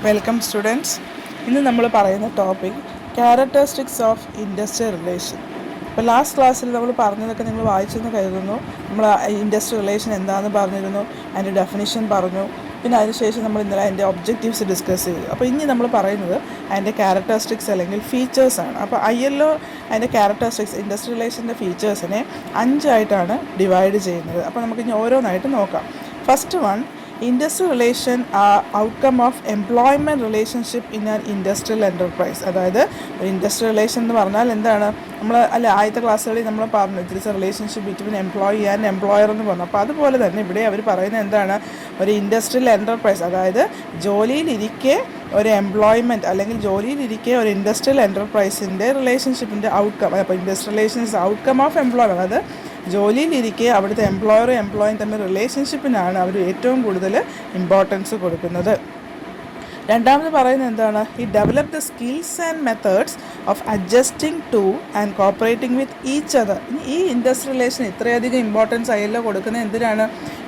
Welcome students. ഇന്ന് നമ്മൾ പറയുന്ന topic characteristics of industrial relation. ഇപ്പോൾ ലാസ്റ്റ് ക്ലാസ്സിൽ നമ്മൾ പറഞ്ഞതൊക്കെ നിങ്ങൾ വായിച്ചെന്ന് കരുതുന്നു. നമ്മൾ ഇൻഡസ്ട്രിയൽ റിലേഷൻ എന്താണെന്ന് പറഞ്ഞിരുന്നു, അതിൻ്റെ ഡെഫിനിഷൻ പറഞ്ഞു. പിന്നെ അതിനുശേഷം നമ്മൾ ഇന്നലെ അതിൻ്റെ ഒബ്ജക്റ്റീവ്സ് ഡിസ്കസ് ചെയ്തു. അപ്പോൾ ഇനി നമ്മൾ പറയുന്നത് അതിൻ്റെ ക്യാരക്ടറിസ്റ്റിക്സ് അല്ലെങ്കിൽ ഫീച്ചേഴ്സാണ്. അപ്പോൾ ILO അതിൻ്റെ ക്യാരക്ടറിസ്റ്റിക്സ് ഇൻഡസ്ട്രിയൽ റിലേഷൻ്റെ ഫീച്ചേഴ്സിനെ 5 ഡിവൈഡ് ചെയ്യുന്നത്. അപ്പോൾ നമുക്ക് ഇനി ഓരോന്നായിട്ട് നോക്കാം. First one, industrial relation outcome of employment relationship in an industrial enterprise. അതായത് ഒരു ഇൻഡസ്ട്രിയൽ റിലേഷൻ എന്ന് പറഞ്ഞാൽ എന്താണ്? നമ്മൾ ആദ്യത്തെ ക്ലാസ്സുകളിൽ നമ്മൾ പറഞ്ഞു it is A relationship between employee and employer എന്ന് പറഞ്ഞു. അപ്പോൾ അതുപോലെ തന്നെ ഇവിടെ അവർ പറയുന്നത് എന്താണ്? ഒരു ഇൻഡസ്ട്രിയൽ എൻ്റർപ്രൈസ്, അതായത് ജോലിയിലിരിക്കെ ഒരു എംപ്ലോയ്മെൻറ്റ് അല്ലെങ്കിൽ ജോലിയിലിരിക്കെ ഒരു ഇൻഡസ്ട്രിയൽ എൻ്റർപ്രൈസിൻ്റെ റിലേഷൻഷിപ്പിൻ്റെ ഔട്ട്കം. അപ്പോൾ industrial relation is outcome of employment, അതായത് ജോലിയിലിരിക്കെ അവിടുത്തെ എംപ്ലോയറും എംപ്ലോയിയും തമ്മിൽ റിലേഷൻഷിപ്പിനാണ് അവർ ഏറ്റവും കൂടുതൽ ഇമ്പോർട്ടൻസ് കൊടുക്കുന്നത്. രണ്ടാമത് പറയുന്നത് എന്താണ്? ഈ develop the skills and methods of adjusting two and cooperating with each other. ഈ ഇൻഡസ്ട്രിയൽ റിലേഷൻ ഇത്രയധികം ഇമ്പോർട്ടൻസ് അയല്ലോ കൊടുക്കുന്നത് എന്തിനാണ്?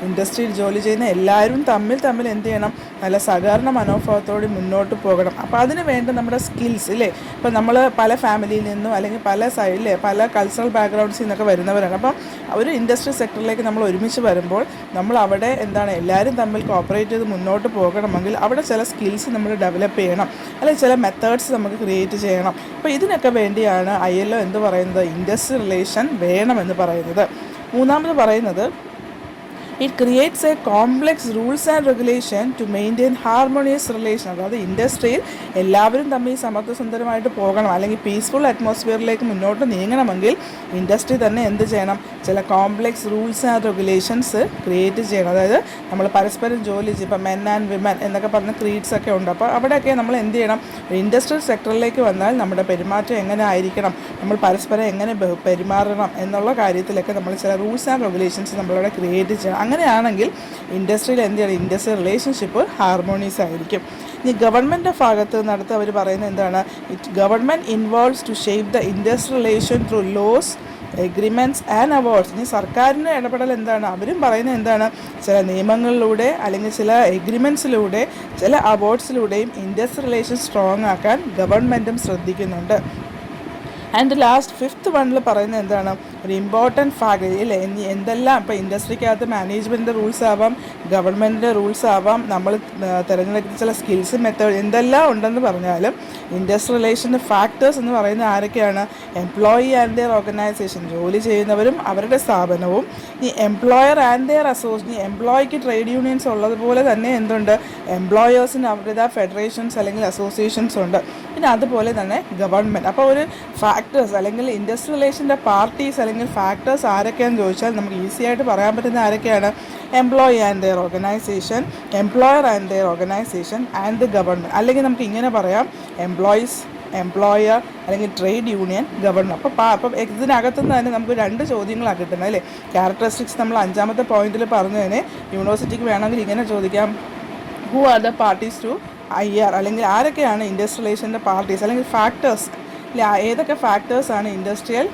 ഇൻഡസ്ട്രിയിൽ ജോലി ചെയ്യുന്ന എല്ലാവരും തമ്മിൽ എന്ത് ചെയ്യണം? നല്ല സഹകരണ മനോഭാവത്തോടെ മുന്നോട്ട് പോകണം. അപ്പോൾ അതിന് വേണ്ട നമ്മുടെ സ്കിൽസ് ഇല്ലേ, ഇപ്പോൾ നമ്മൾ പല ഫാമിലിയിൽ നിന്നും അല്ലെങ്കിൽ പല സൈഡിലെ പല കൾച്ചറൽ ബാക്ക്ഗ്രൗണ്ട്സിൽ നിന്നൊക്കെ വരുന്നവരാണ്. അപ്പം ഒരു ഇൻഡസ്ട്രി സെക്ടറിലേക്ക് നമ്മൾ ഒരുമിച്ച് വരുമ്പോൾ നമ്മൾ അവിടെ എന്താണ് എല്ലാവരും തമ്മിൽ കോപ്പറേറ്റ് ചെയ്ത് മുന്നോട്ട് പോകണമെങ്കിൽ അവിടെ ചില സ്കിൽസ് നമ്മൾ ഡെവലപ്പ് ചെയ്യണം, അല്ലെങ്കിൽ ചില മെത്തേഡ്സ് നമുക്ക് ക്രിയേറ്റ് ചെയ്യണം. അപ്പോൾ ഇതിനൊക്കെ വേണ്ടിയാണ് ILO എന്ത് പറയുന്നത്? ഇൻഡസ്ട്രിയൽ റിലേഷൻ വേണമെന്ന് പറയുന്നത്. മൂന്നാമത് പറയുന്നത് it creates a complex rules and regulation to maintain harmonious relation. അതായത് ഇൻഡസ്ട്രിയിൽ എല്ലാവരും തമ്മിൽ സമത്വസുന്ദരമായിട്ട് പോകണം, അല്ലെങ്കിൽ പീസ്ഫുൾ അറ്റ്മോസ്ഫിയറിലേക്ക് മുന്നോട്ട് നീങ്ങണമെങ്കിൽ ഇൻഡസ്ട്രി തന്നെ എന്ത് ചെയ്യണം? ചില complex rules and regulations create ചെയ്യണം. അതായത് നമ്മൾ പരസ്പരം ജോലി ചെയ്യും, ഇപ്പോൾ മെൻ ആൻഡ് വിമൻ എന്നൊക്കെ പറഞ്ഞ ക്രീഡ്സ് ഒക്കെ ഉണ്ട്. അപ്പോൾ അവിടെയൊക്കെ നമ്മൾ എന്ത് ചെയ്യണം? ഇൻഡസ്ട്രിയൽ സെക്ടറിലേക്ക് വന്നാൽ നമ്മുടെ പെരുമാറ്റം എങ്ങനെ ആയിരിക്കണം, നമ്മൾ പരസ്പരം എങ്ങനെ പെരുമാറണം എന്നുള്ള കാര്യത്തിലൊക്കെ നമ്മൾ ചില റൂൾസ് ആൻഡ് റെഗുലേഷൻസ് നമ്മളവിടെ ക്രിയേറ്റ് ചെയ്യണം. അങ്ങനെയാണെങ്കിൽ ഇൻഡസ്ട്രിയിൽ എന്ത് ചെയ്യണം? ഇൻഡസ്ട്രിയൽ റിലേഷൻഷിപ്പ് ഹാർമോണിയസ് ആയിരിക്കും. ഇനി ഗവൺമെൻറ് ഭാഗത്ത് നടത്ത് അവർ പറയുന്നത് എന്താണ്? Government involves to shape the industrial relation through laws, agreements and awards. ഇനി സർക്കാരിൻ്റെ ഇടപെടൽ എന്താണ്? അവരും പറയുന്നത് എന്താണ്? ചില നിയമങ്ങളിലൂടെ അല്ലെങ്കിൽ ചില എഗ്രിമെൻറ്റ്സിലൂടെ ചില അവാർഡ്സിലൂടെയും ഇൻഡസ്ട്രിയൽ റിലേഷൻ സ്ട്രോങ് ആക്കാൻ ഗവൺമെൻറ്റും ശ്രദ്ധിക്കുന്നുണ്ട്. ആൻഡ് ലാസ്റ്റ് ഫിഫ്ത്ത് വണ്ണിൽ പറയുന്നത് എന്താണ്? ഒരു ഇമ്പോർട്ടൻറ്റ് ഫാക്ട് ഇല്ലേ, എന്തെല്ലാം ഇപ്പോൾ ഇൻഡസ്ട്രിക്കകത്ത് മാനേജ്മെൻറ്റിൻ്റെ റൂൾസ് ആവാം, ഗവൺമെൻറ്റിൻ്റെ റൂൾസ് ആവാം, നമ്മൾ തിരഞ്ഞെടുക്കുന്ന ചില സ്കിൽസ് മെത്തേഡ് എന്തെല്ലാം ഉണ്ടെന്ന് പറഞ്ഞാലും ഇൻഡസ്ട്രിയൽ റിലേഷൻ്റെ ഫാക്ടേഴ്സ് എന്ന് പറയുന്നത് ആരൊക്കെയാണ്? എംപ്ലോയി ആൻഡ് ദെയർ ഓർഗനൈസേഷൻ, ജോലി ചെയ്യുന്നവരും അവരുടെ സ്ഥാപനവും. ഈ എംപ്ലോയർ ആൻഡ് ദെയർ അസോസിയേഷൻ, എംപ്ലോയിക്ക് ട്രേഡ് യൂണിയൻസ് ഉള്ളതുപോലെ തന്നെ എന്തുണ്ട്? എംപ്ലോയേഴ്സിന് അവരുടേതായ ഫെഡറേഷൻസ് അല്ലെങ്കിൽ അസോസിയേഷൻസ് ഉണ്ട്. പിന്നെ അതുപോലെ തന്നെ ഗവൺമെൻറ്. അപ്പോൾ ഒരു ഫാക്ടേഴ്സ് അല്ലെങ്കിൽ ഇൻഡസ്ട്രിയൽ റിലേഷൻ്റെ പാർട്ടീസ് അല്ലെങ്കിൽ ഫാക്ടേഴ്സ് ആരൊക്കെയാണെന്ന് ചോദിച്ചാൽ നമുക്ക് ഈസി ആയിട്ട് പറയാൻ പറ്റുന്ന ആരൊക്കെയാണ്? Employee and their organisation, employer and their organisation and the government. അല്ലെങ്കിൽ നമുക്ക് ഇങ്ങനെ പറയാം, എംപ്ലോയീസ്, എംപ്ലോയർ, അല്ലെങ്കിൽ ട്രേഡ് യൂണിയൻ, ഗവൺമെൻറ്. അപ്പോൾ ഇതിനകത്തുനിന്ന് തന്നെ നമുക്ക് 2 ചോദ്യങ്ങളാണ് കിട്ടുന്നത് അല്ലേ. ക്യാരക്ടറിസ്റ്റിക്സ് നമ്മൾ 5ാമത്തെ പോയിന്റിൽ പറഞ്ഞതിന് യൂണിവേഴ്സിറ്റിക്ക് വേണമെങ്കിൽ ഇങ്ങനെ ചോദിക്കാം, who are the parties to IR, അല്ലെങ്കിൽ ആരൊക്കെയാണ് ഇൻഡസ്ട്രിയൽ റിലേഷൻ്റെ പാർട്ടീസ് അല്ലെങ്കിൽ ഫാക്ടേഴ്സ്, അല്ലെ ഏതൊക്കെ ഫാക്ടേഴ്സാണ് ഇൻഡസ്ട്രിയൽ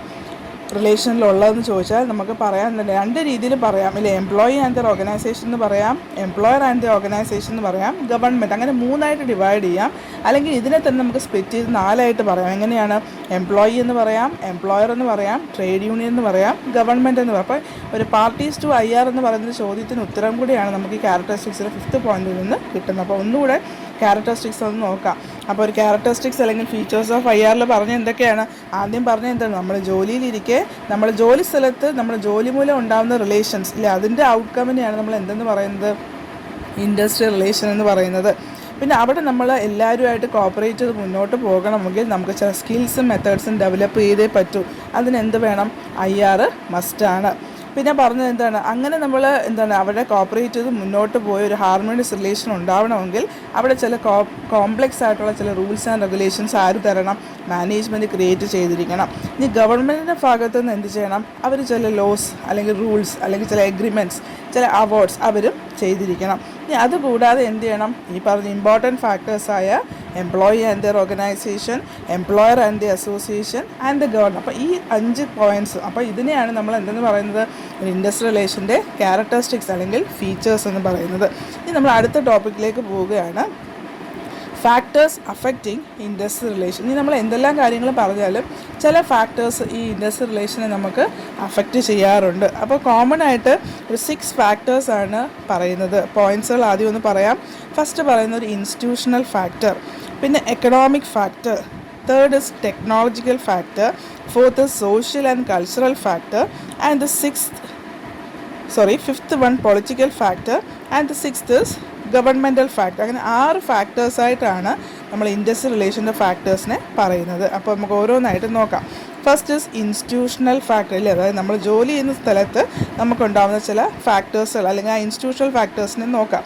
റിലേഷനിലുള്ളതെന്ന് ചോദിച്ചാൽ നമുക്ക് പറയാൻ തന്നെ 2 രീതിയിൽ പറയാം ഇല്ലേ. എംപ്ലോയി ആൻഡ് ദർ ഓർഗനൈസേഷൻ എന്ന് പറയാം, എംപ്ലോയർ ആൻഡ് ദർ ഓർഗനൈസേഷൻ എന്ന് പറയാം, ഗവൺമെൻറ്. അങ്ങനെ 3 ഡിവൈഡ് ചെയ്യാം. അല്ലെങ്കിൽ ഇതിനെ തന്നെ നമുക്ക് സ്പ്ലിറ്റ് ചെയ്ത് 4 പറയാം. എങ്ങനെയാണ്? എംപ്ലോയി എന്ന് പറയാം, എംപ്ലോയർ എന്ന് പറയാം, ട്രേഡ് യൂണിയൻ എന്ന് പറയാം, ഗവൺമെൻറ് എന്ന് പറയാം. അപ്പോൾ ഒരു പാർട്ടീസ് ടു IR എന്ന് പറയുന്ന ചോദ്യത്തിന് ഉത്തരം കൂടിയാണ് നമുക്ക് ഈ ക്യാരക്ടറിസ്റ്റിക്സിൻ്റെ 5th പോയിന്റിൽ നിന്ന് കിട്ടുന്നത്. അപ്പോൾ ഒന്നുകൂടെ ക്യാരക്ടറിസ്റ്റിക്സ് ഒന്ന് നോക്കാം. അപ്പോൾ ഒരു ക്യാരക്ടറിസ്റ്റിക്സ് അല്ലെങ്കിൽ ഫീച്ചേഴ്സ് ഓഫ് IR പറഞ്ഞ എന്തൊക്കെയാണ്? ആദ്യം പറഞ്ഞ എന്താണ്? നമ്മൾ ജോലിയിലിരിക്കെ നമ്മൾ ജോലി സ്ഥലത്ത് നമ്മൾ ജോലി മൂലം ഉണ്ടാകുന്ന റിലേഷൻസ് ഇല്ല, അതിൻ്റെ ഔട്ട്കമ്മിനെയാണ് നമ്മൾ എന്തെന്ന് പറയുന്നത്? ഇൻഡസ്ട്രിയൽ റിലേഷൻ എന്ന് പറയുന്നത്. പിന്നെ അവിടെ നമ്മൾ എല്ലാവരുമായിട്ട് കോപ്പറേറ്റ് ചെയ്ത് മുന്നോട്ട് പോകണമെങ്കിൽ നമുക്ക് ചില സ്കിൽസും മെത്തേഡ്സും ഡെവലപ്പ് ചെയ്തേ പറ്റൂ. അതിനെന്ത് വേണം? IR മസ്റ്റാണ്. പിന്നെ പറഞ്ഞത് എന്താണ്? അങ്ങനെ നമ്മൾ എന്താണ് അവിടെ കോപ്പറേറ്റ് ചെയ്ത് മുന്നോട്ട് പോയ ഒരു ഹാർമോണിയസ് റിലേഷൻ ഉണ്ടാവണമെങ്കിൽ അവിടെ ചില കോംപ്ലെക്സ് ആയിട്ടുള്ള ചില റൂൾസ് ആൻഡ് റെഗുലേഷൻസ് ആര് തരണം? മാനേജ്മെൻറ്റ് ക്രിയേറ്റ് ചെയ്തിരിക്കണം. ഇനി ഗവൺമെൻറ്റിൻ്റെ ഭാഗത്തു നിന്ന് എന്ത് ചെയ്യണം? അവർ ചില ലോസ് അല്ലെങ്കിൽ റൂൾസ് അല്ലെങ്കിൽ ചില എഗ്രിമെൻറ്റ്സ്, ചില അവാർഡ്സ് അവരും ചെയ്തിരിക്കണം. ഇനി അതുകൂടാതെ എന്ത് ചെയ്യണം? ഈ പറഞ്ഞ ഇമ്പോർട്ടൻറ്റ് ഫാക്ടേഴ്സായ employee and their organisation, employer and the association and the government. അപ്പോൾ ഈ 5 പോയിൻറ്റ്സ്, അപ്പോൾ ഇതിനെയാണ് നമ്മൾ എന്തെന്ന് പറയുന്നത്? ഇൻഡസ്ട്രിയൽ റിലേഷൻ്റെ ക്യാരക്ടറിസ്റ്റിക്സ് അല്ലെങ്കിൽ ഫീച്ചേഴ്സ് എന്ന് പറയുന്നത്. ഇനി നമ്മൾ അടുത്ത ടോപ്പിക്കിലേക്ക് പോവുകയാണ്. Factors affecting industrial relation. ഇനി നമ്മൾ എന്തെല്ലാം കാര്യങ്ങൾ പറഞ്ഞാലും ചില ഫാക്ടേഴ്സ് ഈ ഇൻഡസ്ട്രിയൽ റിലേഷനെ നമുക്ക് അഫക്റ്റ് ചെയ്യാറുണ്ട്. അപ്പോൾ കോമൺ ആയിട്ട് ഒരു 6 ഫാക്ടേഴ്സാണ് പറയുന്നത്. പോയിൻറ്റ്സുകൾ ആദ്യം ഒന്ന് പറയാം. ഫസ്റ്റ് പറയുന്നത് ഒരു ഇൻസ്റ്റിറ്റ്യൂഷണൽ ഫാക്ടർ, പിന്നെ economic factor, third is technological factor, fourth is social and cultural factor, and the fifth one political factor, and the sixth is governmental factor. അങ്ങനെ 6 ഫാക്ടേഴ്സായിട്ടാണ് നമ്മൾ ഇൻഡസ്ട്രിയൽ റിലേഷൻ്റെ ഫാക്ടേഴ്സിനെ പറയുന്നത്. അപ്പോൾ നമുക്ക് ഓരോന്നായിട്ട് നോക്കാം. ഫസ്റ്റ് ഇസ് ഇൻസ്റ്റിറ്റ്യൂഷണൽ ഫാക്ടർ, അല്ലേ, അതായത് നമ്മൾ ജോലി ചെയ്യുന്ന സ്ഥലത്ത് നമുക്കുണ്ടാകുന്ന ചില ഫാക്ടേഴ്സുകൾ അല്ലെങ്കിൽ ആ ഇൻസ്റ്റിറ്റ്യൂഷണൽ ഫാക്ടേഴ്സിനെ നോക്കാം.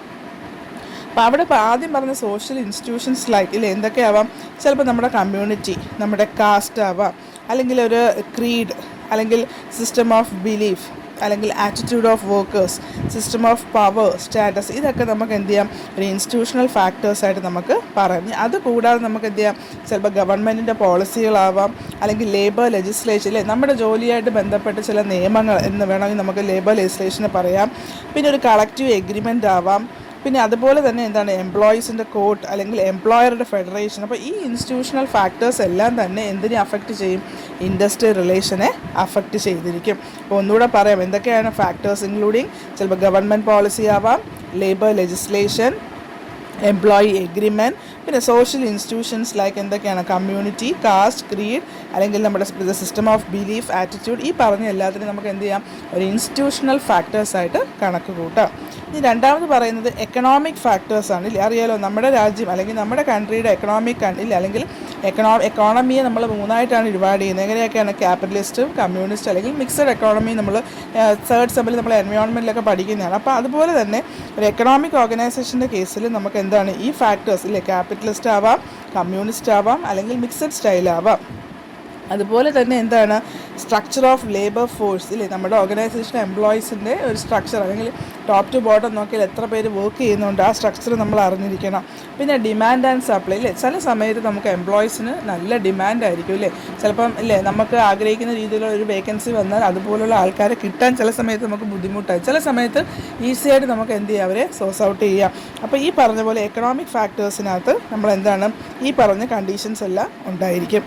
അപ്പോൾ അവിടെ ഇപ്പോൾ ആദ്യം പറഞ്ഞ സോഷ്യൽ ഇൻസ്റ്റിറ്റ്യൂഷൻസ് ലൈക്ക്, ഇല്ലേ, എന്തൊക്കെയാവാം? ചിലപ്പോൾ നമ്മുടെ കമ്മ്യൂണിറ്റി, നമ്മുടെ കാസ്റ്റ് ആവാം, അല്ലെങ്കിൽ ഒരു ക്രീഡ്, അല്ലെങ്കിൽ സിസ്റ്റം ഓഫ് ബിലീഫ്, അല്ലെങ്കിൽ attitude of workers, system of power, status, ഇതൊക്കെ നമുക്ക് എന്ത് ചെയ്യാം? ഒരു ഇൻസ്റ്റിറ്റ്യൂഷണൽ ഫാക്ടേഴ്സായിട്ട് നമുക്ക് പറയാം. അതുകൂടാതെ നമുക്ക് എന്ത് ചെയ്യാം? ചിലപ്പോൾ ഗവൺമെൻറ്റിൻ്റെ പോളിസികളാവാം, അല്ലെങ്കിൽ ലേബർ ലെജിസ്ലേഷൻ, അല്ലേ, നമ്മുടെ ജോലിയായിട്ട് ബന്ധപ്പെട്ട് ചില നിയമങ്ങൾ എന്ന് വേണമെങ്കിൽ നമുക്ക് ലേബർ ലെജിസ്ലേഷന് പറയാം. പിന്നെ ഒരു കളക്റ്റീവ് എഗ്രിമെൻ്റ് ആവാം. പിന്നെ അതുപോലെ തന്നെ എന്താണ് എംപ്ലോയീസിൻ്റെ കോർട്ട് അല്ലെങ്കിൽ എംപ്ലോയറുടെ ഫെഡറേഷൻ. അപ്പോൾ ഈ ഇൻസ്റ്റിറ്റ്യൂഷണൽ ഫാക്ടേഴ്സ് എല്ലാം തന്നെ എന്തിനെ അഫക്റ്റ് ചെയ്യും? ഇൻഡസ്ട്രിയൽ റിലേഷനെ അഫക്റ്റ് ചെയ്തിരിക്കും. അപ്പോൾ ഒന്നുകൂടെ പറയാം എന്തൊക്കെയാണ് ഫാക്ടേഴ്സ്, ഇൻക്ലൂഡിങ് ചിലപ്പോൾ ഗവൺമെൻറ് പോളിസി ആവാം, ലേബർ ലെജിസ്ലേഷൻ, എംപ്ലോയി എഗ്രിമെൻറ്റ്, പിന്നെ സോഷ്യൽ ഇൻസ്റ്റിറ്റ്യൂഷൻസ് ലൈക്ക് എന്തൊക്കെയാണ്? കമ്മ്യൂണിറ്റി, കാസ്റ്റ്, ക്രീഡ്, അല്ലെങ്കിൽ നമ്മുടെ സിസ്റ്റം ഓഫ് ബിലീഫ്, ആറ്റിറ്റ്യൂഡ്. ഈ പറഞ്ഞ എല്ലാത്തിനും നമുക്ക് എന്ത് ചെയ്യാം? ഒരു ഇൻസ്റ്റിറ്റ്യൂഷണൽ ഫാക്ടേഴ്സായിട്ട് കണക്ക് കൂട്ടാം. ഇനി രണ്ടാമത് പറയുന്നത് എക്കണോമിക് ഫാക്ടേഴ്സാണ്. ഇല്ലേ, അറിയാലോ, നമ്മുടെ രാജ്യം അല്ലെങ്കിൽ നമ്മുടെ കൺട്രിയുടെ ഇല്ല അല്ലെങ്കിൽ എക്കോണമിയെ നമ്മൾ 3ആയിട്ടാണ് ഡിവൈഡ് ചെയ്യുന്നത്. എങ്ങനെയൊക്കെയാണ്? ക്യാപിറ്റലിസ്റ്റും കമ്മ്യൂണിസ്റ്റ് അല്ലെങ്കിൽ മിക്സഡ് എക്കോണമി. നമ്മൾ തേർഡ് സെമ്മിൽ നമ്മൾ എൻവയോൺമെൻറ്റിലൊക്കെ പഠിക്കുന്നതാണ്. അപ്പോൾ അതുപോലെ തന്നെ ഒരു എക്കണോമിക് ഓർഗനൈസേഷൻ്റെ കേസിൽ നമുക്ക് എന്താണ് ഈ ഫാക്ടേഴ്സ്, ഇല്ലേ, ക്യാപിറ്റലിസ്റ്റ് ആവാം, കമ്മ്യൂണിസ്റ്റ് ആവാം, അല്ലെങ്കിൽ മിക്സഡ് സ്റ്റൈൽ ആവാം. അതുപോലെ തന്നെ എന്താണ് സ്ട്രക്ചർ ഓഫ് ലേബർ ഫോഴ്സ്, ഇല്ലേ, നമ്മുടെ ഓർഗനൈസേഷൻ എംപ്ലോയീസിൻ്റെ ഒരു സ്ട്രക്ചർ അല്ലെങ്കിൽ ടോപ്പ് ടു ബോട്ടം നോക്കിയാൽ എത്ര പേര് വർക്ക് ചെയ്യുന്നുണ്ട്, ആ സ്ട്രക്ചർ നമ്മൾ അറിഞ്ഞിരിക്കണം. പിന്നെ ഡിമാൻഡ് ആൻഡ് സപ്ലൈ, ഇല്ലേ, ചില സമയത്ത് നമുക്ക് എംപ്ലോയീസിന് നല്ല ഡിമാൻഡ് ആയിരിക്കും, ഇല്ലേ, ചിലപ്പം ഇല്ലേ നമുക്ക് ആഗ്രഹിക്കുന്ന രീതിയിലുള്ള ഒരു വേക്കൻസി വന്നാൽ അതുപോലുള്ള ആൾക്കാരെ കിട്ടാൻ ചില സമയത്ത് നമുക്ക് ബുദ്ധിമുട്ടായി, ചില സമയത്ത് ഈസി ആയിട്ട് നമുക്ക് എന്ത് ചെയ്യാം? അവരെ സോഴ്സ് ഔട്ട് ചെയ്യാം. അപ്പോൾ ഈ പറഞ്ഞ പോലെ എക്കണോമിക് ഫാക്ടേഴ്സിനകത്ത് നമ്മൾ എന്താണ് ഈ പറഞ്ഞ കണ്ടീഷൻസ് എല്ലാം ഉണ്ടായിരിക്കും.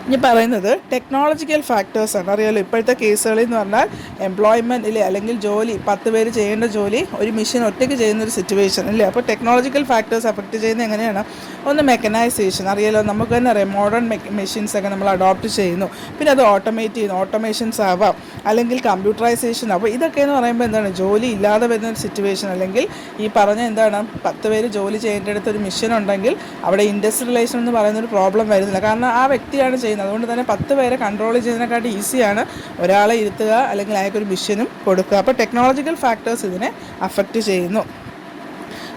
ഇനി പറയുന്നത് ടെക്നോളജിക്കൽ ഫാക്ടേഴ്സാണ്. അറിയാമല്ലോ, ഇപ്പോഴത്തെ കേസുകളിൽ എന്ന് പറഞ്ഞാൽ എംപ്ലോയ്മെൻറ്റ്, ഇല്ലേ, അല്ലെങ്കിൽ ജോലി 10 പേര് ചെയ്യേണ്ട ജോലി ഒരു മെഷീൻ ഒറ്റയ്ക്ക് ചെയ്യുന്നൊരു സിറ്റുവേഷൻ, അല്ലേ. അപ്പോൾ ടെക്നോളജിക്കൽ ഫാക്ടേഴ്സ് അഫക്റ്റ് ചെയ്യുന്നത് എങ്ങനെയാണ്? ഒന്ന് മെക്കനൈസേഷൻ, അറിയാലോ, നമുക്ക് തന്നെ അറിയാം, മോഡേൺ മെഷീൻസൊക്കെ നമ്മൾ അഡോപ്റ്റ് ചെയ്യുന്നു. പിന്നെ അത് ഓട്ടോമേറ്റ് ചെയ്യുന്നു, ഓട്ടോമേഷൻസ് ആവാം, അല്ലെങ്കിൽ കമ്പ്യൂട്ടറൈസേഷൻ. അപ്പോൾ ഇതൊക്കെ എന്ന് പറയുമ്പോൾ എന്താണ്? ജോലി ഇല്ലാതെ വരുന്ന ഒരു സിറ്റുവേഷൻ, അല്ലെങ്കിൽ ഈ പറഞ്ഞ എന്താണ് 10 പേര് ജോലി ചെയ്യേണ്ടടുത്ത് ഒരു മെഷീൻ ഉണ്ടെങ്കിൽ അവിടെ ഇൻഡസ്ട്രിയൽ റിലേഷൻ എന്ന് പറയുന്നൊരു പ്രോബ്ലം വരുന്നില്ല. കാരണം ആ വ്യക്തിയാണ് ചെയ്യുന്നത്. അതുകൊണ്ട് തന്നെ 10 പേരെ കൺട്രോൾ ചെയ്യുന്നതിനെക്കാട്ടി ഈസിയാണ് ഒരാളെ ഇരുത്തുക അല്ലെങ്കിൽ അയാൾക്കൊരു മിഷനും കൊടുക്കുക. അപ്പോൾ ടെക്നോളജിക്കൽ ഫാക്ടേഴ്സ് ഇതിനെ അഫക്റ്റ് ചെയ്യുന്നു.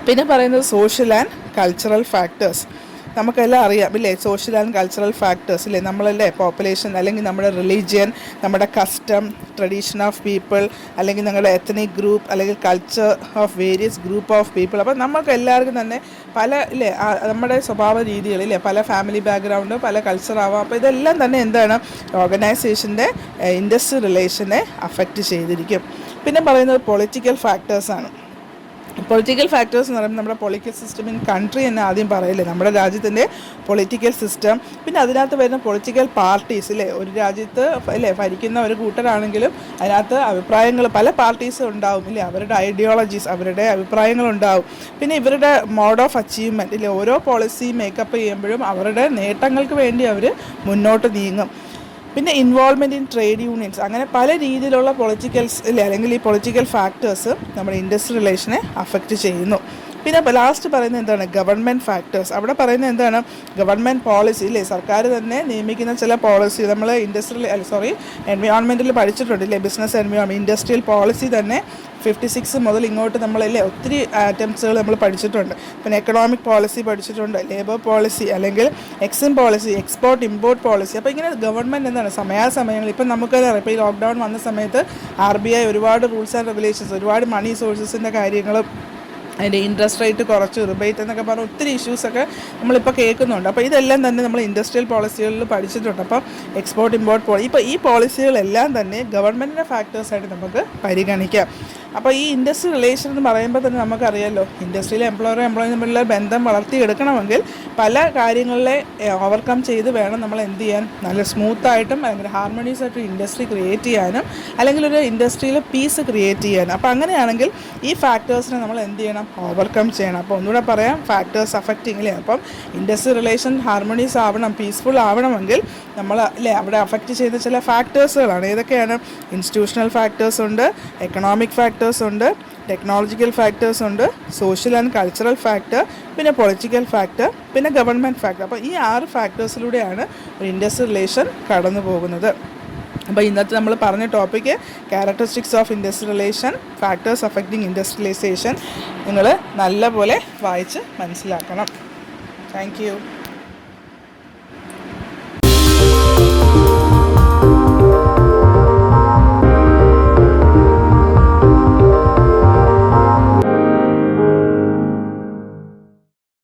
പിന്നെ പറയുന്നത് സോഷ്യൽ ആൻഡ് കൾച്ചറൽ ഫാക്ടേഴ്സ്. നമുക്കെല്ലാം അറിയാം, ഇല്ലേ, സോഷ്യൽ ആൻഡ് കൾച്ചറൽ ഫാക്ടേഴ്സ്, ഇല്ലേ, നമ്മളല്ലേ പോപ്പുലേഷൻ അല്ലെങ്കിൽ നമ്മുടെ റിലീജിയൻ, നമ്മുടെ കസ്റ്റം, ട്രഡീഷൻ ഓഫ് പീപ്പിൾ, അല്ലെങ്കിൽ നമ്മുടെ എത്നിക് ഗ്രൂപ്പ്, അല്ലെങ്കിൽ culture of various group of people. അപ്പോൾ നമുക്ക് എല്ലാവർക്കും തന്നെ പല, ഇല്ലേ, നമ്മുടെ സ്വഭാവ രീതികളില്ലേ, പല ഫാമിലി ബാക്ക്ഗ്രൗണ്ട്, പല കൾച്ചറാവാം. അപ്പോൾ ഇതെല്ലാം തന്നെ എന്താണ് ഓർഗനൈസേഷൻ്റെ ഇൻഡസ്ട്രിയൽ റിലേഷനെ അഫക്റ്റ് ചെയ്തിരിക്കും. പിന്നെ പറയുന്നത് പൊളിറ്റിക്കൽ ഫാക്ടേഴ്സാണ്. പൊളിറ്റിക്കൽ ഫാക്ടേഴ്സ് എന്ന് പറയുമ്പോൾ നമ്മുടെ പൊളിറ്റിക്കൽ സിസ്റ്റം ഇൻ കൺട്രി എന്ന് ആദ്യം പറയില്ലേ, നമ്മുടെ രാജ്യത്തിൻ്റെ പൊളിറ്റിക്കൽ സിസ്റ്റം. പിന്നെ അതിനകത്ത് വരുന്ന പൊളിറ്റിക്കൽ പാർട്ടീസ്, ഇല്ലേ, ഒരു രാജ്യത്ത് അല്ലേ ഭരിക്കുന്ന ഒരു കൂട്ടരാണെങ്കിലും അതിനകത്ത് അഭിപ്രായങ്ങൾ പല പാർട്ടീസ് ഉണ്ടാവും, ഇല്ലേ, അവരുടെ ഐഡിയോളജീസ്, അവരുടെ അഭിപ്രായങ്ങളുണ്ടാവും. പിന്നെ ഇവരുടെ മോഡ് ഓഫ് അച്ചീവ്മെൻറ്റ്, ഇല്ലേ, ഓരോ പോളിസി മേക്കപ്പ് ചെയ്യുമ്പോഴും അവരുടെ നേട്ടങ്ങൾക്ക് വേണ്ടി അവർ മുന്നോട്ട് നീങ്ങും. പിന്നെ ഇൻവോൾവ്മെൻറ്റ് ഇൻ ട്രേഡ് യൂണിയൻസ്, അങ്ങനെ പല രീതിയിലുള്ള പൊളിറ്റിക്കൽസ്, ഇല്ലേ, അല്ലെങ്കിൽ ഈ പൊളിറ്റിക്കൽ ഫാക്ടേഴ്സ് നമ്മുടെ ഇൻഡസ്ട്രിയൽ റിലേഷനെ അഫക്റ്റ് ചെയ്യുന്നു. പിന്നെ ലാസ്റ്റ് പറയുന്നത് എന്താണ്? Government factors. അവിടെ പറയുന്നത് എന്താണ്? ഗവൺമെൻറ് പോളിസി, ഇല്ലേ, സർക്കാർ തന്നെ നിയമിക്കുന്ന ചില പോളിസി. നമ്മൾ എൻവയോൺമെൻറ്റിൽ പഠിച്ചിട്ടുണ്ട്, ഇല്ലേ, ബിസിനസ് എൻവയോൺമെൻറ്റ് ഇൻഡസ്ട്രിയൽ പോളിസി തന്നെ 56 മുതൽ ഇങ്ങോട്ട് നമ്മളല്ലേ ഒത്തിരി അറ്റംപ്റ്റ്സുകൾ നമ്മൾ പഠിച്ചിട്ടുണ്ട്. പിന്നെ എക്കണോമിക് പോളിസി പഠിച്ചിട്ടുണ്ട്, ലേബർ പോളിസി, അല്ലെങ്കിൽ Exim policy, export import policy. അപ്പോൾ ഇങ്ങനെ ഗവൺമെൻറ് എന്താണ് സമയാസമയങ്ങൾ, ഇപ്പം നമുക്കറിയാം, ഇപ്പോൾ ഈ ലോക്ക്ഡൗൺ വന്ന സമയത്ത് RBI ഒരുപാട് റൂൾസ് ആൻഡ് റെഗുലേഷൻസ്, ഒരുപാട് മണി സോഴ്സസിൻ്റെ കാര്യങ്ങളും അതിൻ്റെ ഇൻട്രസ്റ്റ് റേറ്റ് കുറച്ച്, റിബേറ്റ് എന്നൊക്കെ പറഞ്ഞ് ഒത്തിരി ഇഷ്യൂസൊക്കെ നമ്മളിപ്പോൾ കേൾക്കുന്നുണ്ട്. അപ്പോൾ ഇതെല്ലാം തന്നെ നമ്മൾ ഇൻഡസ്ട്രിയൽ പോളിസികളിൽ പഠിച്ചിട്ടുണ്ട്. അപ്പം എക്സ്പോർട്ട് ഇമ്പോർട്ട് ഇപ്പോൾ ഈ പോളിസികളെല്ലാം തന്നെ ഗവൺമെൻറ്റിൻ്റെ ഫാക്ടേഴ്സായിട്ട് നമുക്ക് പരിഗണിക്കാം. അപ്പോൾ ഈ ഇൻഡസ്ട്രി റിലേഷൻ എന്ന് പറയുമ്പോൾ തന്നെ നമുക്കറിയാമല്ലോ, ഇൻഡസ്ട്രിയിലെ എംപ്ലോയറും എംപ്ലോയി തമ്മിലുള്ള ബന്ധം വളർത്തിയെടുക്കണമെങ്കിൽ പല കാര്യങ്ങളെ ഓവർകം ചെയ്ത് വേണം നമ്മൾ എന്ത് ചെയ്യാൻ, നല്ല സ്മൂത്തായിട്ടും അല്ലെങ്കിൽ ഹാർമോണിയസ് ആയിട്ട് ഇൻഡസ്ട്രി ക്രിയേറ്റ് ചെയ്യാനും അല്ലെങ്കിൽ ഒരു ഇൻഡസ്ട്രിയിൽ പീസ് ക്രിയേറ്റ് ചെയ്യാനും. അപ്പോൾ അങ്ങനെയാണെങ്കിൽ ഈ ഫാക്ടേഴ്സിനെ നമ്മൾ എന്ത് ചെയ്യണം, ഓവർകം ചെയ്യണം. അപ്പോൾ ഒന്നുകൂടെ പറയാം, ഫാക്ടേഴ്സ് അഫക്റ്റിങ്ങില്ലേ. അപ്പം ഇൻഡസ്ട്രി റിലേഷൻ ഹാർമോണിയസ് ആവണം, പീസ്ഫുൾ ആവണമെങ്കിൽ നമ്മൾ അല്ലേ അവിടെ അഫക്റ്റ് ചെയ്യുന്ന ചില ഫാക്ടേഴ്സുകളാണ്. ഏതൊക്കെയാണ്? ഇൻസ്റ്റിറ്റ്യൂഷണൽ ഫാക്ടേഴ്സ് ഉണ്ട്, എക്കണോമിക് ഫാക്ടേഴ്സ് ഉണ്ട്, ടെക്നോളജിക്കൽ ഫാക്ടേഴ്സ് ഉണ്ട്, സോഷ്യൽ ആൻഡ് കൾച്ചറൽ ഫാക്ടർ, പിന്നെ പൊളിറ്റിക്കൽ ഫാക്ടർ, പിന്നെ ഗവൺമെൻറ് ഫാക്ടർ. അപ്പോൾ ഈ 6 ഫാക്ടേഴ്സിലൂടെയാണ് ഒരു ഇൻഡസ്ട്രി റിലേഷൻ കടന്നു പോകുന്നത്. അപ്പോൾ ഇന്നത്തെ നമ്മൾ പറഞ്ഞ topic characteristics of industry relation, factors affecting industrialisation നിങ്ങൾ നല്ലപോലെ വായിച്ച് മനസ്സിലാക്കണം. Thank U.